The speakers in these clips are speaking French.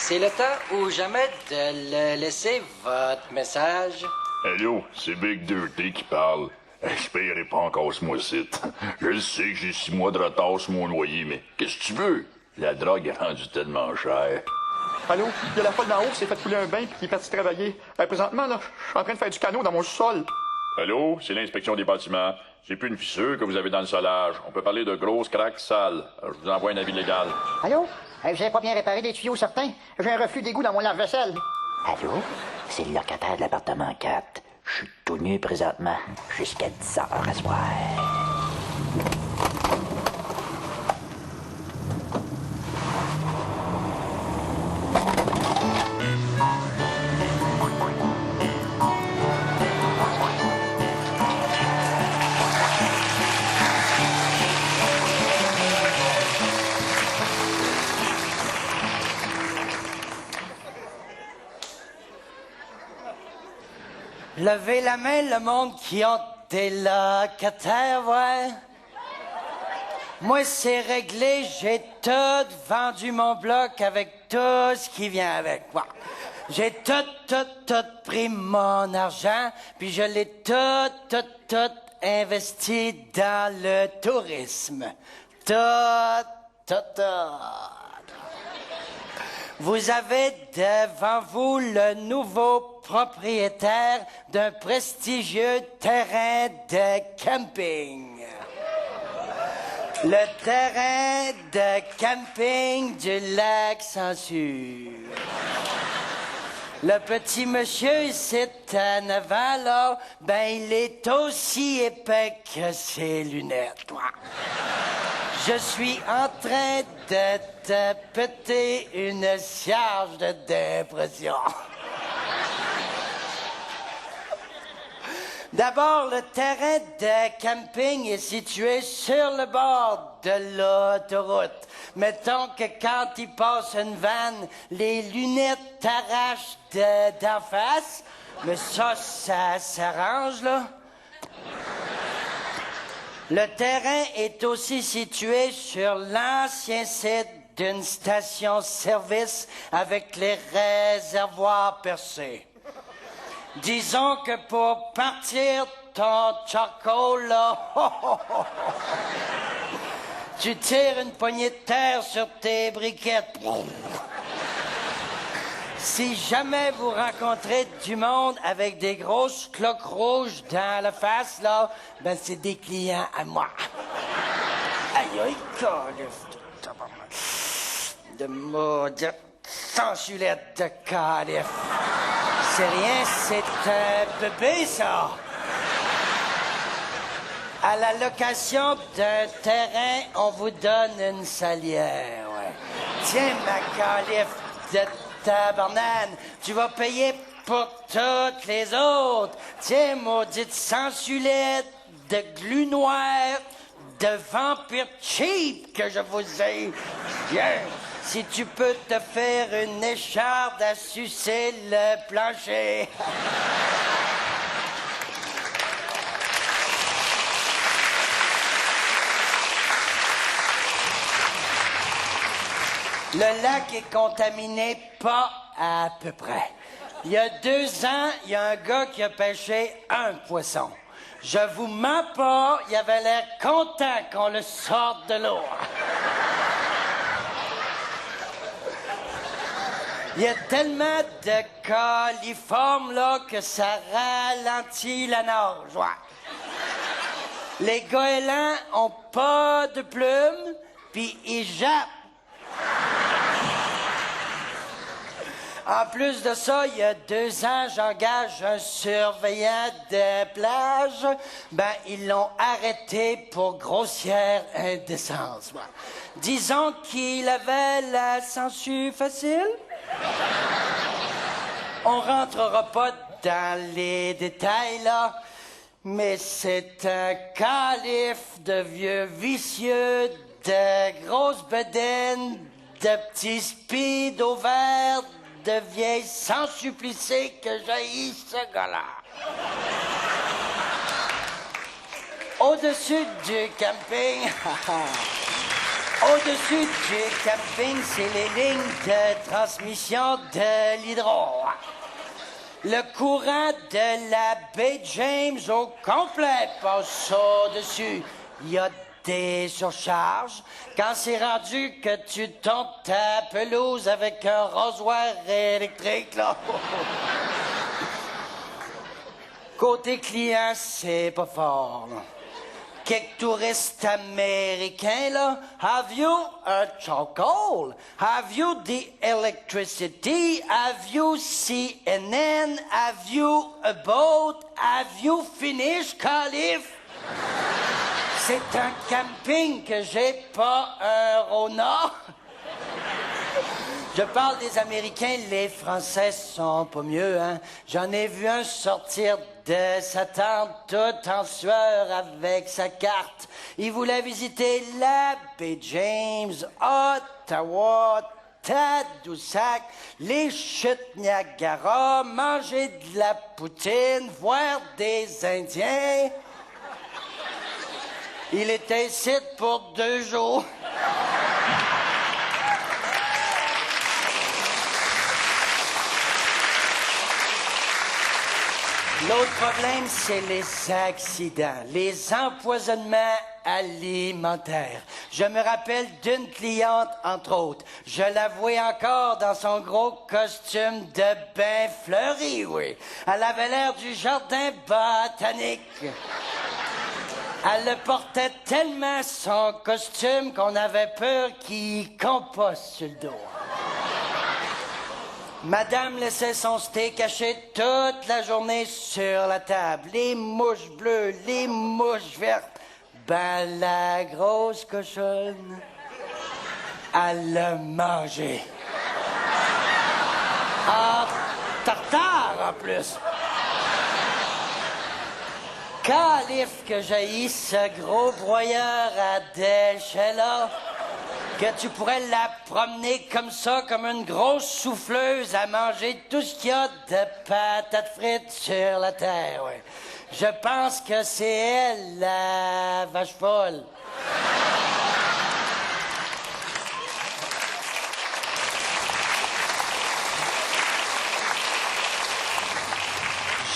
C'est le temps ou jamais de laisser votre message. Allô, c'est Big Dirty qui parle. Espérez pas encore ce mois-ci. Je sais que j'ai 6 mois de retard sur mon loyer, mais qu'est-ce que tu veux? La drogue est rendue tellement chère. Allô? Il y a la folle d'en haut qui s'est fait couler un bain puis qui est parti travailler. Présentement, là, je suis en train de faire du canot dans mon sol. Allô, c'est l'inspection des bâtiments. J'ai plus une fissure que vous avez dans le solage. On peut parler de grosses craques sales. Je vous envoie un avis légal. Allô? J'ai pas bien réparé des tuyaux certains. J'ai un reflux d'égout dans mon lave-vaisselle. Allô? C'est le locataire de l'appartement 4. Je suis tout nu présentement. Jusqu'à 10 heures à soir. Levez la main, le monde qui ont des locataires, ouais. Moi, c'est réglé. J'ai tout vendu mon bloc avec tout ce qui vient avec. Ouais. J'ai tout pris mon argent, puis je l'ai tout investi dans le tourisme. Tout. Vous avez devant vous le nouveau propriétaire d'un prestigieux terrain de camping. Le terrain de camping du lac Censure. Le petit monsieur, c'est en avant, là, ben il est aussi épais que ses lunettes. Je suis en train de te péter une charge de dépression. D'abord, le terrain de camping est situé sur le bord de l'autoroute. Mettons que quand il passe une vanne, les lunettes t'arrachent d'en face. Mais ça s'arrange, là. Le terrain est aussi situé sur l'ancien site d'une station-service avec les réservoirs percés. Disons que pour partir ton charcoal, là, tu tires une poignée de terre sur tes briquettes. Si jamais vous rencontrez du monde avec des grosses cloques rouges dans la face, là, ben c'est des clients à moi. Aïe, de maudite sensulette de calif. C'est rien, c'est un bébé, ça. À la location d'un terrain, on vous donne une salière, ouais. Tiens, ma calif de tabarnane, tu vas payer pour toutes les autres. Tiens, maudite sensulette de glu noir, de vampire cheap que je vous ai. Viens, si tu peux te faire une écharde à sucer le plancher. Le lac est contaminé pas à peu près. Il y a 2 ans, il y a un gars qui a pêché un poisson. Je vous mens pas, il avait l'air content qu'on le sorte de l'eau. Il y a tellement de coliformes, là, que ça ralentit la nage, ouais. Les goélands ont pas de plumes, puis ils jappent. En plus de ça, il y a 2 ans, j'engage un surveillant de plage. Ben, ils l'ont arrêté pour grossière indécence. Ouais. Disons qu'il avait la censure facile. On rentrera pas dans les détails, là, mais c'est un calife de vieux vicieux, de grosses bedaines, de petits speed au vert, de vieilles sans supplicé que j'haïs ce gars-là. Au-dessus du camping, Au-dessus du camping, c'est les lignes de transmission de l'hydro. Le courant de la baie James au complet passe au-dessus. Il y a des surcharges. Quand c'est rendu que tu tombes ta pelouse avec un rasoir électrique, là. Côté client, c'est pas fort, là. Quelques touristes américains, là. Have you a charcoal? Have you the electricity? Have you CNN? Have you a boat? Have you finished, Calif? C'est un camping que j'ai pas un Rona. Je parle des Américains, les Français sont pas mieux, hein. J'en ai vu un sortir de sa tente tout en sueur avec sa carte. Il voulait visiter la baie James, Ottawa, Tadoussac, les chutes Niagara, manger de la poutine, voir des Indiens. Il était ici pour 2 jours. L'autre problème, c'est les accidents, les empoisonnements alimentaires. Je me rappelle d'une cliente, entre autres. Je la vois encore dans son gros costume de bain fleuri, oui. Elle avait l'air du jardin botanique. Elle le portait tellement, son costume, qu'on avait peur qu'il composte sur le dos. Madame laissait son steak haché toute la journée sur la table. Les mouches bleues, les mouches vertes. Ben, la grosse cochonne, elle l'a mangé. En tartare, en plus. Calif que j'haïs ce gros broyeur à déchets-là. Que tu pourrais la promener comme ça, comme une grosse souffleuse à manger tout ce qu'il y a de patates frites sur la terre, ouais. Je pense que c'est elle, la vache folle.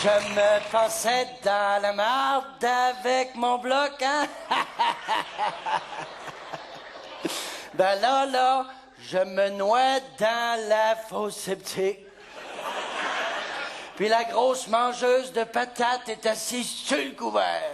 Je me pensais dans la marde avec mon bloc, hein? Ben là, je me noie dans la fosse septique. Puis la grosse mangeuse de patates est assise sur le couvert.